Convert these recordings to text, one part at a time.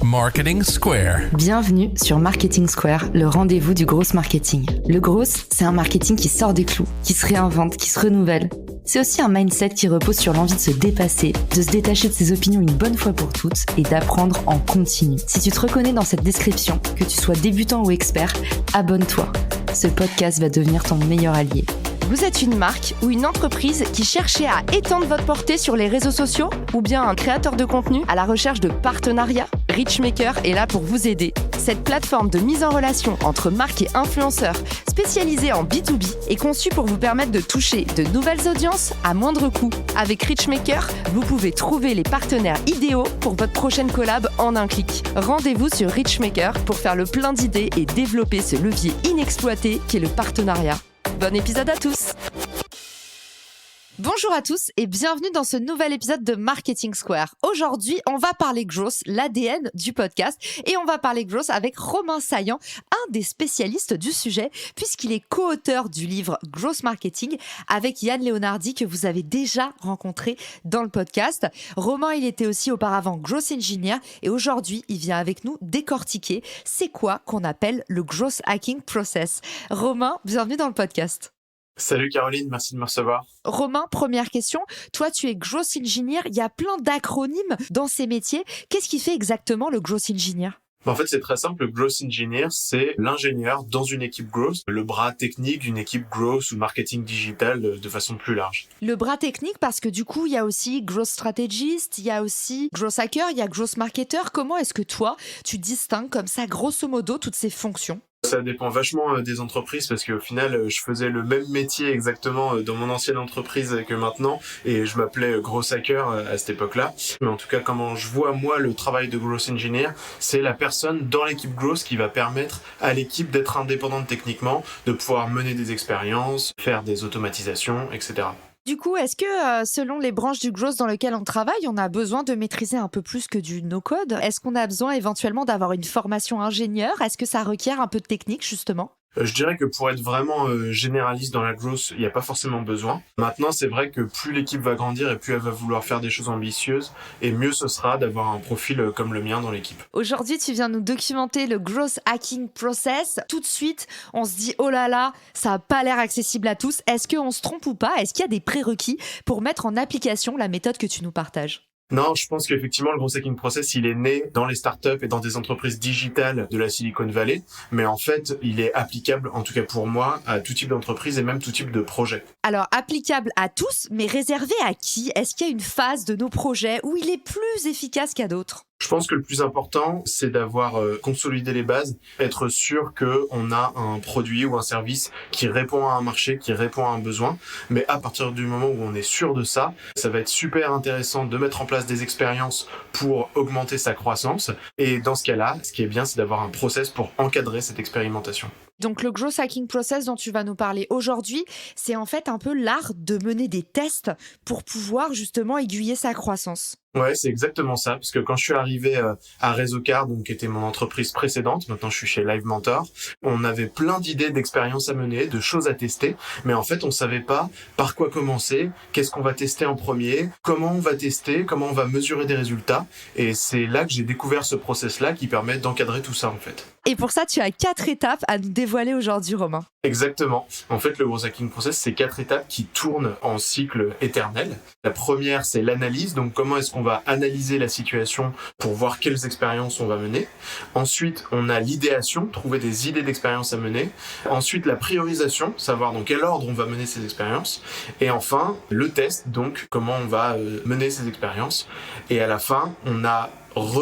Marketing Square. Bienvenue sur Marketing Square, le rendez-vous du gros marketing. Le gros, c'est un marketing qui sort des clous, qui se réinvente, qui se renouvelle. C'est aussi un mindset qui repose sur l'envie de se dépasser, de se détacher de ses opinions une bonne fois pour toutes et d'apprendre en continu. Si tu te reconnais dans cette description, que tu sois débutant ou expert, abonne-toi. Ce podcast va devenir ton meilleur allié. Vous êtes une marque ou une entreprise qui cherchez à étendre votre portée sur les réseaux sociaux ou bien un créateur de contenu à la recherche de partenariats? Richmaker est là pour vous aider. Cette plateforme de mise en relation entre marques et influenceurs spécialisée en B2B est conçue pour vous permettre de toucher de nouvelles audiences à moindre coût. Avec Richmaker, vous pouvez trouver les partenaires idéaux pour votre prochaine collab en un clic. Rendez-vous sur Richmaker pour faire le plein d'idées et développer ce levier inexploité qu'est le partenariat. Bon épisode à tous! Bonjour à tous et bienvenue dans ce nouvel épisode de Marketing Square. Aujourd'hui, on va parler growth, l'ADN du podcast, et on va parler growth avec Romain Saillant, un des spécialistes du sujet, puisqu'il est co-auteur du livre Growth Marketing avec Yann Leonardi que vous avez déjà rencontré dans le podcast. Romain, il était aussi auparavant Growth Engineer et aujourd'hui, il vient avec nous décortiquer c'est quoi qu'on appelle le Growth Hacking Process. Romain, bienvenue dans le podcast. Salut Caroline, merci de me recevoir. Romain, première question. Toi, tu es Growth Engineer. Il y a plein d'acronymes dans ces métiers. Qu'est-ce qui fait exactement le Growth Engineer ? En fait, c'est très simple. Le Growth Engineer, c'est l'ingénieur dans une équipe Growth, le bras technique d'une équipe Growth ou marketing digital de façon plus large. Le bras technique, parce que du coup, il y a aussi Growth Strategist, il y a aussi Growth Hacker, il y a Growth Marketer. Comment est-ce que toi, tu distingues comme ça, grosso modo, toutes ces fonctions ? Ça dépend vachement des entreprises parce qu'au final, je faisais le même métier exactement dans mon ancienne entreprise que maintenant et je m'appelais Growth Hacker à cette époque-là. Mais en tout cas, comment je vois moi le travail de Growth Engineer, c'est la personne dans l'équipe Growth qui va permettre à l'équipe d'être indépendante techniquement, de pouvoir mener des expériences, faire des automatisations, etc. Du coup, est-ce que selon les branches du growth dans lesquelles on travaille, on a besoin de maîtriser un peu plus que du no-code ? Est-ce qu'on a besoin éventuellement d'avoir une formation ingénieur ? Est-ce que ça requiert un peu de technique justement ? Je dirais que pour être vraiment généraliste dans la growth, il n'y a pas forcément besoin. Maintenant, c'est vrai que plus l'équipe va grandir et plus elle va vouloir faire des choses ambitieuses, et mieux ce sera d'avoir un profil comme le mien dans l'équipe. Aujourd'hui, tu viens nous documenter le Growth Hacking Process. Tout de suite, on se dit « Oh là là, ça n'a pas l'air accessible à tous ». Est-ce qu'on se trompe ou pas ? Est-ce qu'il y a des prérequis pour mettre en application la méthode que tu nous partages ? Non, je pense qu'effectivement, le Growth Hacking Process, il est né dans les startups et dans des entreprises digitales de la Silicon Valley. Mais en fait, il est applicable, en tout cas pour moi, à tout type d'entreprise et même tout type de projet. Alors, applicable à tous, mais réservé à qui ? Est-ce qu'il y a une phase de nos projets où il est plus efficace qu'à d'autres ? Je pense que le plus important, c'est d'avoir consolidé les bases, être sûr qu'on a un produit ou un service qui répond à un marché, qui répond à un besoin. Mais à partir du moment où on est sûr de ça, ça va être super intéressant de mettre en place des expériences pour augmenter sa croissance. Et dans ce cas-là, ce qui est bien, c'est d'avoir un process pour encadrer cette expérimentation. Donc le Growth Hacking Process dont tu vas nous parler aujourd'hui, c'est en fait un peu l'art de mener des tests pour pouvoir justement aiguiller sa croissance. Ouais, c'est exactement ça. Parce que quand je suis arrivé à Réseaucard, donc qui était mon entreprise précédente, maintenant je suis chez Live Mentor, on avait plein d'idées d'expériences à mener, de choses à tester, mais en fait on savait pas par quoi commencer, qu'est-ce qu'on va tester en premier, comment on va tester, comment on va mesurer des résultats. Et c'est là que j'ai découvert ce process-là qui permet d'encadrer tout ça en fait. Et pour ça, tu as 4 étapes à nous dévoiler aujourd'hui, Romain. Exactement. En fait, le Growth Hacking Process, c'est 4 étapes qui tournent en cycle éternel. La première, c'est l'analyse. Donc, comment est-ce qu'on va analyser la situation pour voir quelles expériences on va mener. Ensuite, on a l'idéation, trouver des idées d'expériences à mener. Ensuite, la priorisation, savoir dans quel ordre on va mener ces expériences. Et enfin, le test, donc comment on va mener ces expériences. Et à la fin, on a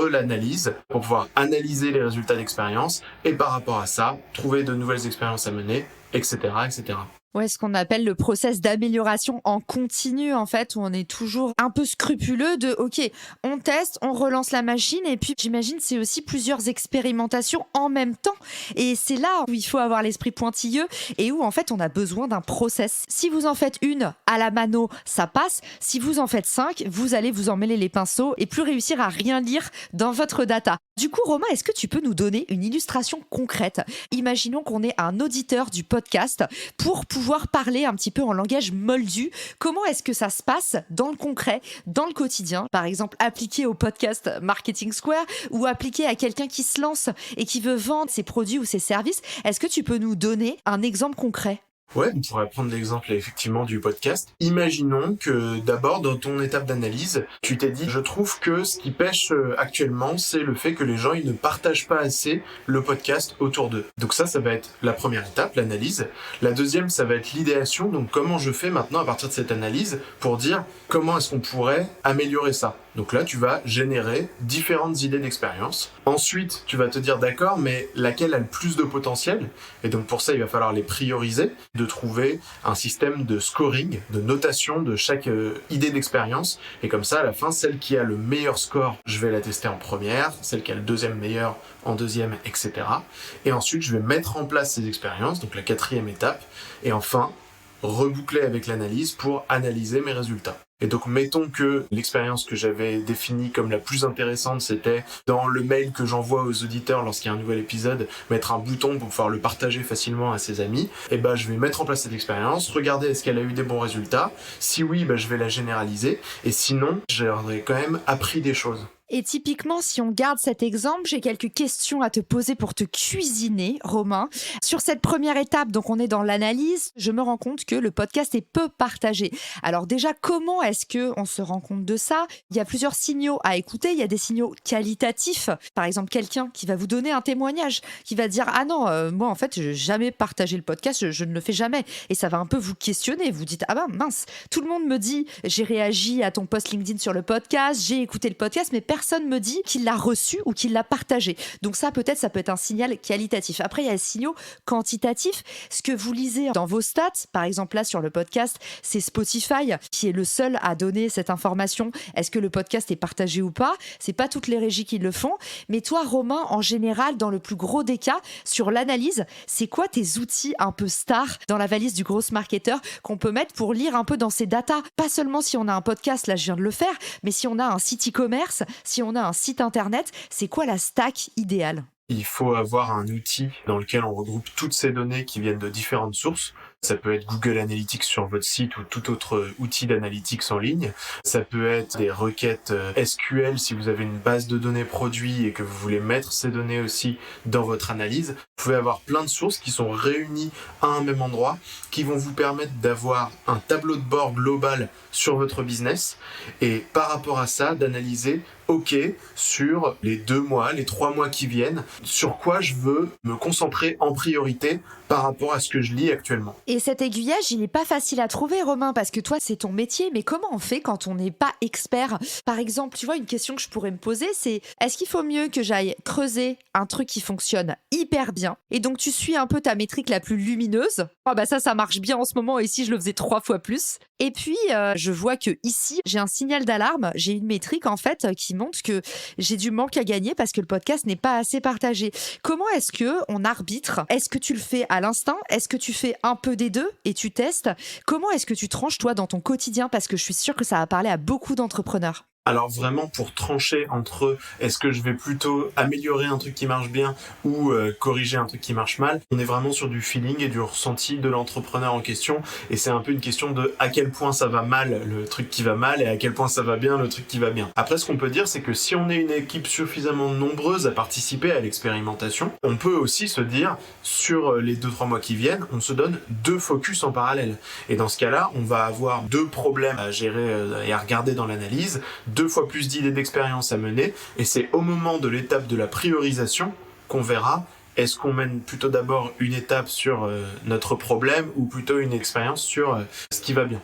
l'analyse pour pouvoir analyser les résultats d'expérience et par rapport à ça, trouver de nouvelles expériences à mener, etc., etc. Ouais, ce qu'on appelle le process d'amélioration en continu, en fait, où on est toujours un peu scrupuleux de, OK, on teste, on relance la machine, et puis j'imagine c'est aussi plusieurs expérimentations en même temps. Et c'est là où il faut avoir l'esprit pointilleux et où, en fait, on a besoin d'un process. Si vous en faites une à la mano, ça passe. Si vous en faites 5, vous allez vous en mêler les pinceaux et plus réussir à rien lire dans votre data. Du coup, Romain, est-ce que tu peux nous donner une illustration concrète ? Imaginons qu'on est un auditeur du podcast pour pouvoir pouvoir parler un petit peu en langage moldu. Comment est-ce que ça se passe dans le concret, dans le quotidien? Par exemple, appliqué au podcast Marketing Square ou appliqué à quelqu'un qui se lance et qui veut vendre ses produits ou ses services. Est-ce que tu peux nous donner un exemple concret? Ouais, on pourrait prendre l'exemple effectivement du podcast. Imaginons que d'abord dans ton étape d'analyse, tu t'es dit je trouve que ce qui pêche actuellement, c'est le fait que les gens ils ne partagent pas assez le podcast autour d'eux. Donc ça va être la première étape, l'analyse. La deuxième, ça va être l'idéation. Donc comment je fais maintenant à partir de cette analyse pour dire comment est-ce qu'on pourrait améliorer ça. Donc là, tu vas générer différentes idées d'expérience. Ensuite, tu vas te dire d'accord, mais laquelle a le plus de potentiel? Et donc pour ça, il va falloir les prioriser, de trouver un système de scoring, de notation de chaque idée d'expérience. Et comme ça, à la fin, celle qui a le meilleur score, je vais la tester en première, celle qui a le deuxième meilleur en deuxième, etc. Et ensuite, je vais mettre en place ces expériences, donc la quatrième étape. Et enfin, reboucler avec l'analyse pour analyser mes résultats. Et donc, mettons que l'expérience que j'avais définie comme la plus intéressante, c'était dans le mail que j'envoie aux auditeurs lorsqu'il y a un nouvel épisode, mettre un bouton pour pouvoir le partager facilement à ses amis. Et je vais mettre en place cette expérience, regarder est-ce qu'elle a eu des bons résultats. Si oui, je vais la généraliser. Et sinon, j'aurais quand même appris des choses. Et typiquement, si on garde cet exemple, j'ai quelques questions à te poser pour te cuisiner, Romain. Sur cette première étape, donc on est dans l'analyse, je me rends compte que le podcast est peu partagé. Alors déjà, comment est-ce qu'on se rend compte de ça? Il y a plusieurs signaux à écouter, il y a des signaux qualitatifs. Par exemple, quelqu'un qui va vous donner un témoignage, qui va dire « Ah non, moi en fait, je n'ai jamais partagé le podcast, je ne le fais jamais. » Et ça va un peu vous questionner, vous dites « Ah mince, tout le monde me dit, j'ai réagi à ton post LinkedIn sur le podcast, j'ai écouté le podcast, mais personne me dit qu'il l'a reçu ou qu'il l'a partagé. » Donc ça peut être un signal qualitatif. Après, il y a les signaux quantitatifs. Ce que vous lisez dans vos stats, par exemple là sur le podcast, c'est Spotify qui est le seul à donner cette information. Est-ce que le podcast est partagé ou pas? C'est pas toutes les régies qui le font. Mais toi, Romain, en général, dans le plus gros des cas, sur l'analyse, c'est quoi tes outils un peu stars dans la valise du gros marketeur qu'on peut mettre pour lire un peu dans ces datas? Pas seulement si on a un podcast, là je viens de le faire, mais si on a un site e-commerce, si on a un site internet, c'est quoi la stack idéale? Il faut avoir un outil dans lequel on regroupe toutes ces données qui viennent de différentes sources. Ça peut être Google Analytics sur votre site ou tout autre outil d'analytics en ligne. Ça peut être des requêtes SQL si vous avez une base de données produits et que vous voulez mettre ces données aussi dans votre analyse. Vous pouvez avoir plein de sources qui sont réunies à un même endroit, qui vont vous permettre d'avoir un tableau de bord global sur votre business et par rapport à ça, d'analyser OK, sur les 2 mois, les 3 mois qui viennent, sur quoi je veux me concentrer en priorité par rapport à ce que je lis actuellement. Et cet aiguillage, il n'est pas facile à trouver, Romain, parce que toi, c'est ton métier, mais comment on fait quand on n'est pas expert? Par exemple, tu vois, une question que je pourrais me poser, c'est est-ce qu'il faut mieux que j'aille creuser un truc qui fonctionne hyper bien, et donc tu suis un peu ta métrique la plus lumineuse? Ça marche bien en ce moment, et si je le faisais 3 fois plus? Et puis, je vois que ici, j'ai un signal d'alarme, j'ai une métrique en fait qui montre que j'ai du manque à gagner parce que le podcast n'est pas assez partagé. Comment est-ce qu'on arbitre? Est-ce que tu le fais à l'instinct? Est-ce que tu fais un peu des deux et tu testes? Comment est-ce que tu tranches toi dans ton quotidien? Parce que je suis sûre que ça va parler à beaucoup d'entrepreneurs. Alors vraiment pour trancher entre est-ce que je vais plutôt améliorer un truc qui marche bien ou corriger un truc qui marche mal, on est vraiment sur du feeling et du ressenti de l'entrepreneur en question et c'est un peu une question de à quel point ça va mal le truc qui va mal et à quel point ça va bien le truc qui va bien. Après ce qu'on peut dire c'est que si on est une équipe suffisamment nombreuse à participer à l'expérimentation, on peut aussi se dire sur les 2-3 mois qui viennent, on se donne 2 focus en parallèle et dans ce cas-là on va avoir 2 problèmes à gérer et à regarder dans l'analyse, 2 fois plus d'idées d'expérience à mener et c'est au moment de l'étape de la priorisation qu'on verra est-ce qu'on mène plutôt d'abord une étape sur notre problème ou plutôt une expérience sur ce qui va bien.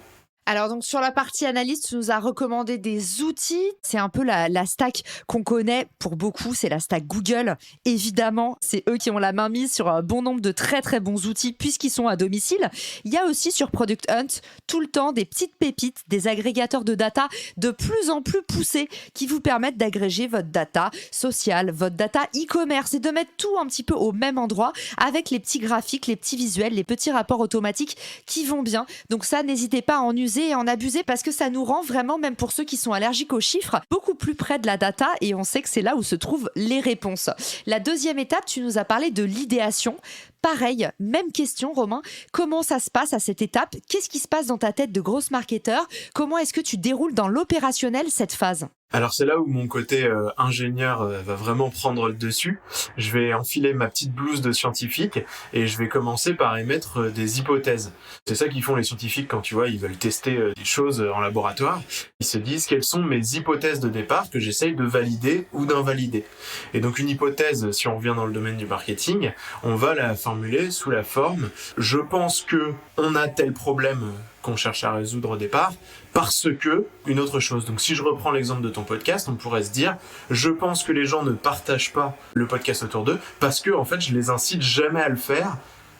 Alors donc sur la partie analyse, tu nous as recommandé des outils. C'est un peu la stack qu'on connaît pour beaucoup, c'est la stack Google. Évidemment, c'est eux qui ont la main mise sur un bon nombre de très très bons outils puisqu'ils sont à domicile. Il y a aussi sur Product Hunt tout le temps des petites pépites, des agrégateurs de data de plus en plus poussés qui vous permettent d'agréger votre data sociale, votre data e-commerce et de mettre tout un petit peu au même endroit avec les petits graphiques, les petits visuels, les petits rapports automatiques qui vont bien. Donc ça, n'hésitez pas à en user et en abuser parce que ça nous rend vraiment, même pour ceux qui sont allergiques aux chiffres, beaucoup plus près de la data et on sait que c'est là où se trouvent les réponses. La deuxième étape, tu nous as parlé de l'idéation. Pareil, même question Romain, comment ça se passe à cette étape? Qu'est-ce qui se passe dans ta tête de grosse marketeur? Comment est-ce que tu déroules dans l'opérationnel cette phase? Alors c'est là où mon côté ingénieur va vraiment prendre le dessus. Je vais enfiler ma petite blouse de scientifique et je vais commencer par émettre des hypothèses. C'est ça qu'ils font les scientifiques quand ils veulent tester des choses en laboratoire. Ils se disent quelles sont mes hypothèses de départ que j'essaye de valider ou d'invalider. Et donc une hypothèse, si on revient dans le domaine du marketing, on va la formuler sous la forme « je pense que on a tel problème qu'on cherche à résoudre au départ, parce que une autre chose. » Donc si je reprends l'exemple de ton podcast, on pourrait se dire je pense que les gens ne partagent pas le podcast autour d'eux parce que en fait je les incite jamais à le faire.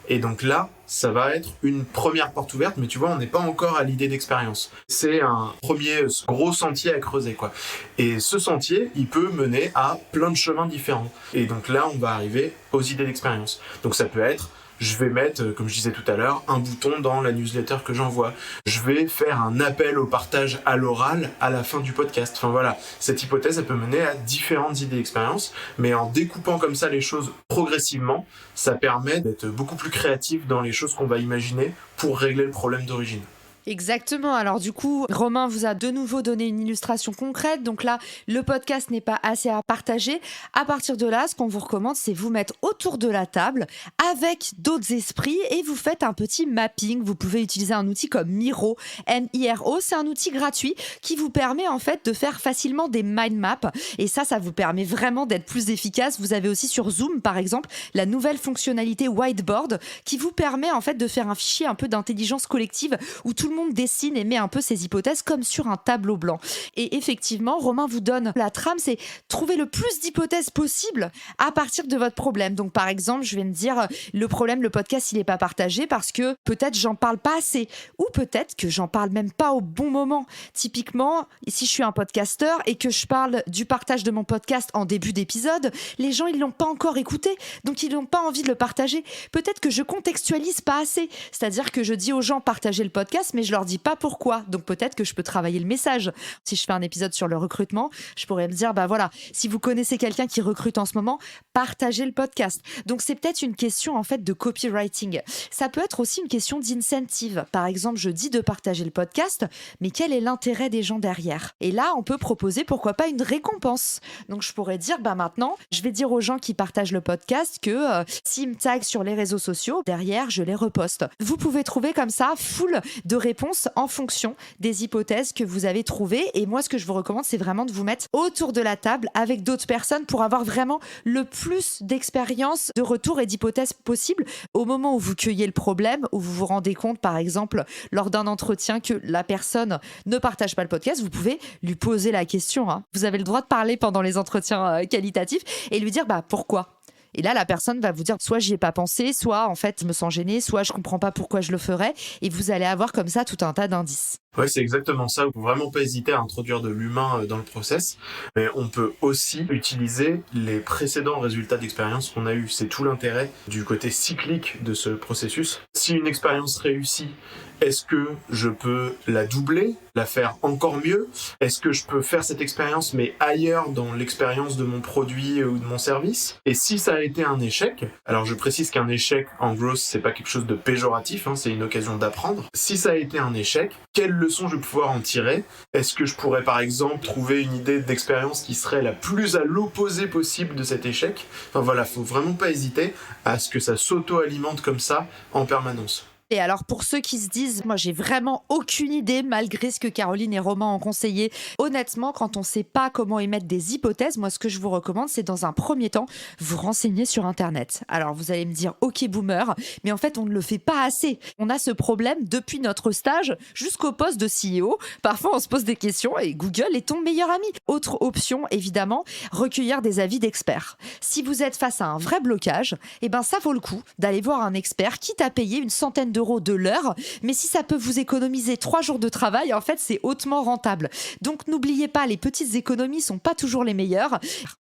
Et donc là, ça va être une première porte ouverte, mais tu vois, on n'est pas encore à l'idée d'expérience. C'est un premier gros sentier à creuser, quoi. Et ce sentier, il peut mener à plein de chemins différents. Et donc là, on va arriver aux idées d'expérience. Donc ça peut être je vais mettre, comme je disais tout à l'heure, un bouton dans la newsletter que j'envoie. Je vais faire un appel au partage à l'oral à la fin du podcast. Enfin voilà, cette hypothèse, elle peut mener à différentes idées d'expérience, mais en découpant comme ça les choses progressivement, ça permet d'être beaucoup plus créatif dans les choses qu'on va imaginer pour régler le problème d'origine. Exactement. Alors du coup, Romain vous a de nouveau donné une illustration concrète. Donc là, le podcast n'est pas assez à partager. À partir de là, ce qu'on vous recommande, c'est vous mettre autour de la table avec d'autres esprits et vous faites un petit mapping. Vous pouvez utiliser un outil comme Miro, M-I-R-O. C'est un outil gratuit qui vous permet en fait de faire facilement des mind maps. Et ça vous permet vraiment d'être plus efficace. Vous avez aussi sur Zoom, par exemple, la nouvelle fonctionnalité Whiteboard qui vous permet en fait de faire un fichier un peu d'intelligence collective où tout le monde dessine et met un peu ses hypothèses comme sur un tableau blanc. Et effectivement, Romain vous donne la trame, c'est trouver le plus d'hypothèses possible à partir de votre problème. Donc par exemple, je vais me dire, le problème, le podcast, il n'est pas partagé parce que peut-être j'en parle pas assez ou peut-être que j'en parle même pas au bon moment. Typiquement, si je suis un podcasteur et que je parle du partage de mon podcast en début d'épisode, les gens, ils l'ont pas encore écouté, donc ils n'ont pas envie de le partager. Peut-être que je contextualise pas assez, c'est-à-dire que je dis aux gens partagez le podcast, mais je leur dis pas pourquoi. Donc peut-être que je peux travailler le message. Si je fais un épisode sur le recrutement, je pourrais me dire, voilà, si vous connaissez quelqu'un qui recrute en ce moment, partagez le podcast. Donc c'est peut-être une question en fait de copywriting. Ça peut être aussi une question d'incentive. Par exemple, je dis de partager le podcast, mais quel est l'intérêt des gens derrière? Et là, on peut proposer pourquoi pas une récompense. Donc je pourrais dire, maintenant, je vais dire aux gens qui partagent le podcast que s'ils me taguent sur les réseaux sociaux, derrière, je les reposte. Vous pouvez trouver comme ça full de réponses en fonction des hypothèses que vous avez trouvées. Et moi, ce que je vous recommande, c'est vraiment de vous mettre autour de la table avec d'autres personnes pour avoir vraiment le plus d'expérience, de retours et d'hypothèses possibles au moment où vous cueillez le problème, où vous vous rendez compte, par exemple, lors d'un entretien que la personne ne partage pas le podcast, vous pouvez lui poser la question. Vous avez le droit de parler pendant les entretiens qualitatifs et lui dire pourquoi. Et là, la personne va vous dire soit j'y ai pas pensé, soit en fait je me sens gênée, soit je comprends pas pourquoi je le ferais. Et vous allez avoir comme ça tout un tas d'indices. Ouais, c'est exactement ça. Il faut vraiment pas hésiter à introduire de l'humain dans le process. Mais on peut aussi utiliser les précédents résultats d'expérience qu'on a eus. C'est tout l'intérêt du côté cyclique de ce processus. Si une expérience réussit, est-ce que je peux la doubler, la faire encore mieux? Est-ce que je peux faire cette expérience mais ailleurs dans l'expérience de mon produit ou de mon service? Et si ça a été un échec, alors je précise qu'un échec en growth, c'est pas quelque chose de péjoratif, c'est une occasion d'apprendre. Si ça a été un échec, quelle leçon je vais pouvoir en tirer? Est-ce que je pourrais par exemple trouver une idée d'expérience qui serait la plus à l'opposé possible de cet échec? Enfin voilà, faut vraiment pas hésiter à ce que ça s'auto-alimente comme ça en permanence. Et alors pour ceux qui se disent, moi j'ai vraiment aucune idée malgré ce que Caroline et Romain ont conseillé, honnêtement quand on sait pas comment émettre des hypothèses, moi ce que je vous recommande c'est dans un premier temps vous renseigner sur internet. Alors vous allez me dire ok boomer, mais en fait on ne le fait pas assez. On a ce problème depuis notre stage jusqu'au poste de CEO. Parfois on se pose des questions et Google est ton meilleur ami. Autre option évidemment, recueillir des avis d'experts. Si vous êtes face à un vrai blocage, ça vaut le coup d'aller voir un expert quitte à payer une centaine d'euros de l'heure, mais si ça peut vous économiser 3 jours de travail, en fait, c'est hautement rentable. Donc, n'oubliez pas, les petites économies sont pas toujours les meilleures.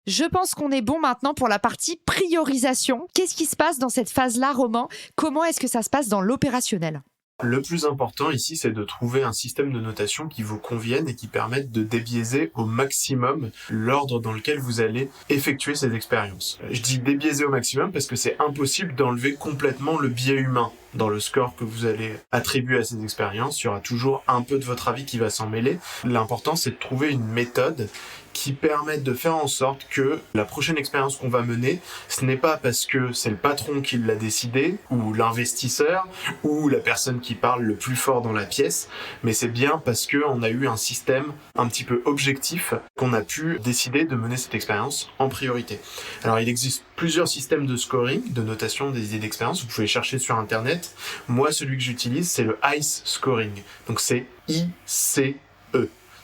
Je pense qu'on est bon maintenant pour la partie priorisation. Qu'est-ce qui se passe dans cette phase-là, Romain? Comment est-ce que ça se passe dans l'opérationnel? Le plus important ici, c'est de trouver un système de notation qui vous convienne et qui permette de débiaiser au maximum l'ordre dans lequel vous allez effectuer ces expériences. Je dis débiaiser au maximum parce que c'est impossible d'enlever complètement le biais humain dans le score que vous allez attribuer à ces expériences. Il y aura toujours un peu de votre avis qui va s'en mêler. L'important, c'est de trouver une méthode qui permettent de faire en sorte que la prochaine expérience qu'on va mener, ce n'est pas parce que c'est le patron qui l'a décidé, ou l'investisseur, ou la personne qui parle le plus fort dans la pièce, mais c'est bien parce qu'on a eu un système un petit peu objectif qu'on a pu décider de mener cette expérience en priorité. Alors il existe plusieurs systèmes de scoring, de notation des idées d'expérience, vous pouvez chercher sur internet. Moi, celui que j'utilise, c'est le ICE scoring, donc c'est ICE.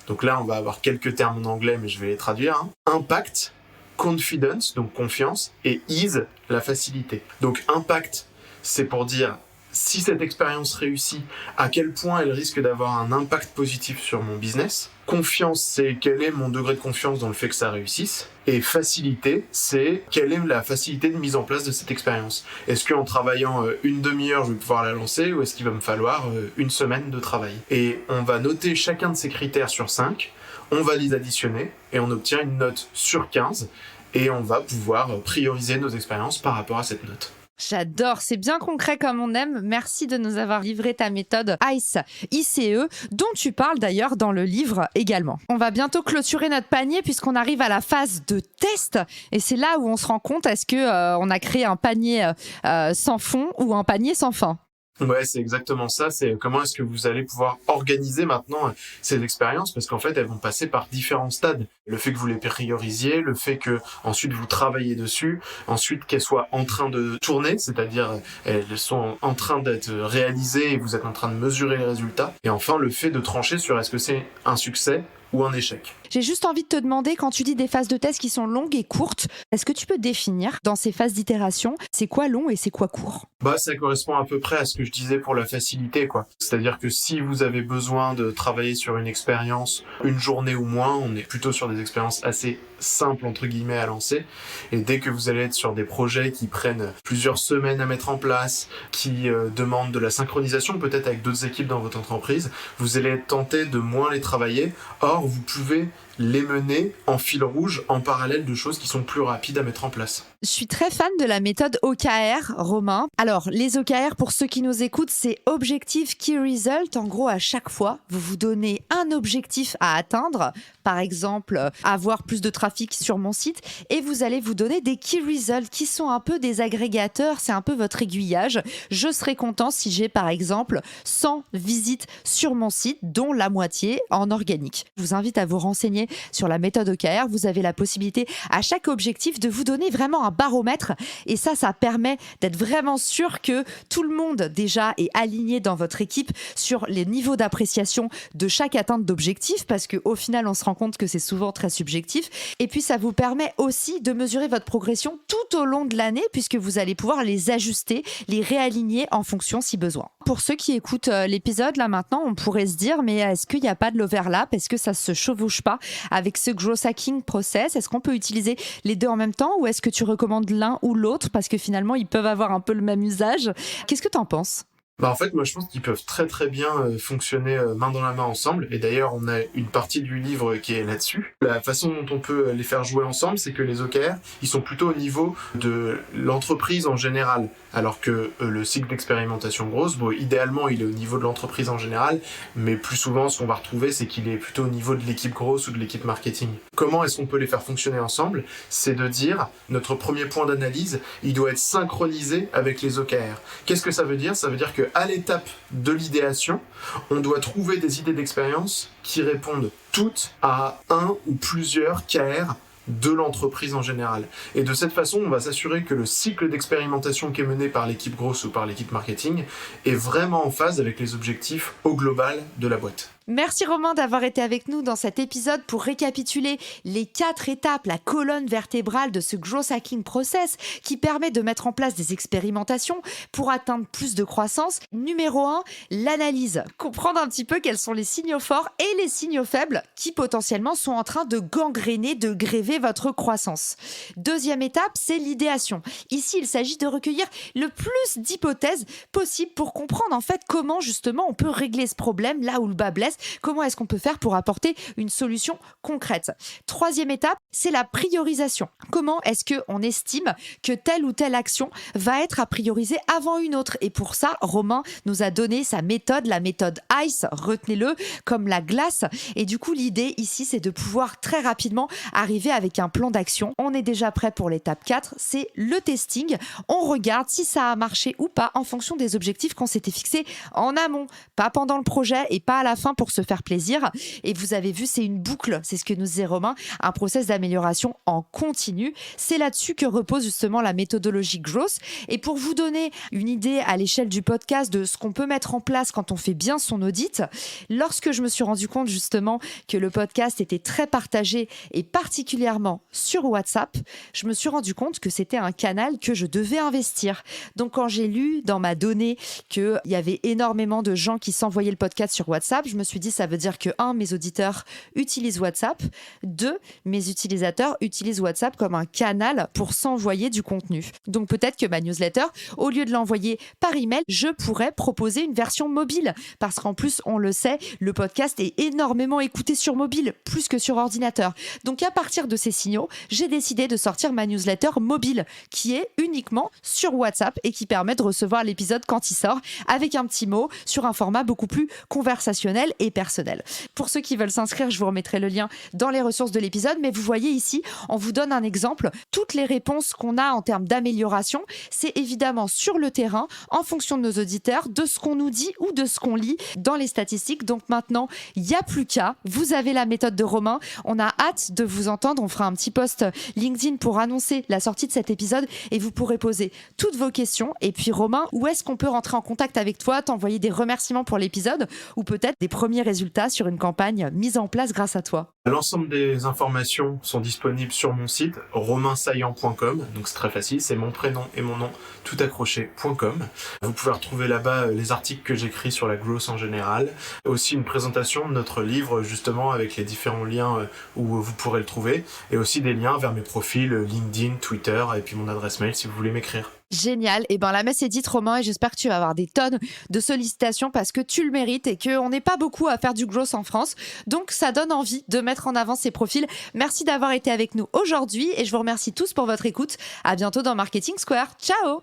Donc là, on va avoir quelques termes en anglais, mais je vais les traduire. Impact, confidence, donc confiance, et ease, la facilité. Donc impact, c'est pour dire si cette expérience réussit, à quel point elle risque d'avoir un impact positif sur mon business. Confiance, c'est quel est mon degré de confiance dans le fait que ça réussisse. Et facilité, c'est quelle est la facilité de mise en place de cette expérience. Est-ce qu'en travaillant une demi-heure, je vais pouvoir la lancer, ou est-ce qu'il va me falloir une semaine de travail? Et on va noter chacun de ces critères sur 5, on va les additionner, et on obtient une note sur 15, et on va pouvoir prioriser nos expériences par rapport à cette note. J'adore, c'est bien concret comme on aime. Merci de nous avoir livré ta méthode ICE, dont tu parles d'ailleurs dans le livre également. On va bientôt clôturer notre panier puisqu'on arrive à la phase de test et c'est là où on se rend compte est-ce qu'on a créé un panier sans fond ou un panier sans fin. Ouais, c'est exactement ça. C'est comment est-ce que vous allez pouvoir organiser maintenant ces expériences, parce qu'en fait, elles vont passer par différents stades. Le fait que vous les priorisiez, le fait que ensuite vous travaillez dessus, ensuite qu'elles soient en train de tourner, c'est-à-dire elles sont en train d'être réalisées et vous êtes en train de mesurer les résultats. Et enfin, le fait de trancher sur est-ce que c'est un succès ou un échec. J'ai juste envie de te demander, quand tu dis des phases de test qui sont longues et courtes, est-ce que tu peux définir dans ces phases d'itération, c'est quoi long et c'est quoi court? Ça correspond à peu près à ce que je disais pour la facilité, quoi. C'est-à-dire que si vous avez besoin de travailler sur une expérience, une journée ou moins, on est plutôt sur des expériences assez simples, entre guillemets, à lancer. Et dès que vous allez être sur des projets qui prennent plusieurs semaines à mettre en place, qui demandent de la synchronisation, peut-être avec d'autres équipes dans votre entreprise, vous allez être tenté de moins les travailler. Or, vous pouvez les mener en fil rouge en parallèle de choses qui sont plus rapides à mettre en place. Je suis très fan de la méthode OKR, Romain. Alors, les OKR, pour ceux qui nous écoutent, c'est Objective Key Result. En gros, à chaque fois, vous vous donnez un objectif à atteindre. Par exemple, avoir plus de trafic sur mon site. Et vous allez vous donner des Key Results qui sont un peu des agrégateurs. C'est un peu votre aiguillage. Je serai content si j'ai, par exemple, 100 visites sur mon site, dont la moitié en organique. Je vous invite à vous renseigner sur la méthode OKR. Vous avez la possibilité à chaque objectif de vous donner vraiment un baromètre et ça permet d'être vraiment sûr que tout le monde déjà est aligné dans votre équipe sur les niveaux d'appréciation de chaque atteinte d'objectif parce qu'au final on se rend compte que c'est souvent très subjectif et puis ça vous permet aussi de mesurer votre progression tout au long de l'année puisque vous allez pouvoir les ajuster, les réaligner en fonction si besoin. Pour ceux qui écoutent l'épisode là maintenant, on pourrait se dire mais est-ce qu'il n'y a pas de l'overlap? Est-ce que ça se chevauche pas avec ce growth hacking process? Est-ce qu'on peut utiliser les deux en même temps ou est-ce que tu recommandes l'un ou l'autre parce que finalement ils peuvent avoir un peu le même usage? Qu'est-ce que tu en penses? En fait, moi je pense qu'ils peuvent très très bien fonctionner main dans la main ensemble et d'ailleurs on a une partie du livre qui est là-dessus. La façon dont on peut les faire jouer ensemble, c'est que les OKR, ils sont plutôt au niveau de l'entreprise en général alors que le cycle d'expérimentation grosse, idéalement il est au niveau de l'entreprise en général, mais plus souvent ce qu'on va retrouver c'est qu'il est plutôt au niveau de l'équipe grosse ou de l'équipe marketing. Comment est-ce qu'on peut les faire fonctionner ensemble? C'est de dire, notre premier point d'analyse, il doit être synchronisé avec les OKR. Qu'est-ce que ça veut dire? Ça veut dire que à l'étape de l'idéation, on doit trouver des idées d'expérience qui répondent toutes à un ou plusieurs KR de l'entreprise en général. Et de cette façon, on va s'assurer que le cycle d'expérimentation qui est mené par l'équipe grosse ou par l'équipe marketing est vraiment en phase avec les objectifs au global de la boîte. Merci Romain d'avoir été avec nous dans cet épisode pour récapituler les 4 étapes, la colonne vertébrale de ce growth hacking process qui permet de mettre en place des expérimentations pour atteindre plus de croissance. Numéro 1, l'analyse. Comprendre un petit peu quels sont les signaux forts et les signaux faibles qui potentiellement sont en train de gangréner, de gréver votre croissance. Deuxième étape, c'est l'idéation. Ici, il s'agit de recueillir le plus d'hypothèses possibles pour comprendre en fait comment justement on peut régler ce problème là où le bas blesse. Comment est-ce qu'on peut faire pour apporter une solution concrète? Troisième étape, c'est la priorisation. Comment est-ce qu'on estime que telle ou telle action va être à prioriser avant une autre? Et pour ça, Romain nous a donné sa méthode, la méthode ICE, retenez-le, comme la glace. Et du coup, l'idée ici, c'est de pouvoir très rapidement arriver avec un plan d'action. On est déjà prêt pour l'étape 4, c'est le testing. On regarde si ça a marché ou pas en fonction des objectifs qu'on s'était fixés en amont, pas pendant le projet et pas à la fin pour se faire plaisir. Et vous avez vu, c'est une boucle, c'est ce que nous disait Romain, un process d'amélioration en continu. C'est là-dessus que repose justement la méthodologie Growth. Et pour vous donner une idée à l'échelle du podcast de ce qu'on peut mettre en place quand on fait bien son audit, lorsque je me suis rendu compte justement que le podcast était très partagé et particulièrement sur WhatsApp, je me suis rendu compte que c'était un canal que je devais investir. Donc quand j'ai lu dans ma donnée qu'il y avait énormément de gens qui s'envoyaient le podcast sur WhatsApp, je me suis dit ça veut dire que 1, mes auditeurs utilisent WhatsApp, 2, mes utilisateurs utilisent WhatsApp comme un canal pour s'envoyer du contenu. Donc peut-être que ma newsletter, au lieu de l'envoyer par email, je pourrais proposer une version mobile parce qu'en plus, on le sait, le podcast est énormément écouté sur mobile, plus que sur ordinateur. Donc à partir de ces signaux, j'ai décidé de sortir ma newsletter mobile qui est uniquement sur WhatsApp et qui permet de recevoir l'épisode quand il sort avec un petit mot sur un format beaucoup plus conversationnel et personnel. Pour ceux qui veulent s'inscrire, je vous remettrai le lien dans les ressources de l'épisode, mais vous voyez ici, on vous donne un exemple. Toutes les réponses qu'on a en termes d'amélioration, c'est évidemment sur le terrain, en fonction de nos auditeurs, de ce qu'on nous dit ou de ce qu'on lit dans les statistiques. Donc maintenant, il n'y a plus qu'à. Vous avez la méthode de Romain. On a hâte de vous entendre. On fera un petit post LinkedIn pour annoncer la sortie de cet épisode et vous pourrez poser toutes vos questions. Et puis Romain, où est-ce qu'on peut rentrer en contact avec toi, t'envoyer des remerciements pour l'épisode ou peut-être des premiers résultats sur une campagne mise en place grâce à toi? L'ensemble des informations sont disponibles sur mon site romainsaillant.com, donc c'est très facile, c'est mon prénom et mon nom tout accroché.com. Vous pouvez retrouver là-bas les articles que j'écris sur la growth en général, aussi une présentation de notre livre justement avec les différents liens où vous pourrez le trouver, et aussi des liens vers mes profils LinkedIn, Twitter et puis mon adresse mail si vous voulez m'écrire. Génial. Et ben la messe est dite, Romain, et j'espère que tu vas avoir des tonnes de sollicitations parce que tu le mérites et qu'on n'est pas beaucoup à faire du growth en France. Donc ça donne envie de mettre en avant ces profils. Merci d'avoir été avec nous aujourd'hui et je vous remercie tous pour votre écoute. À bientôt dans Marketing Square. Ciao.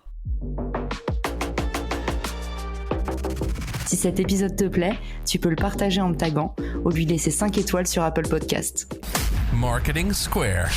Si cet épisode te plaît, tu peux le partager en me taguant ou lui laisser 5 étoiles sur Apple Podcast. Marketing Square.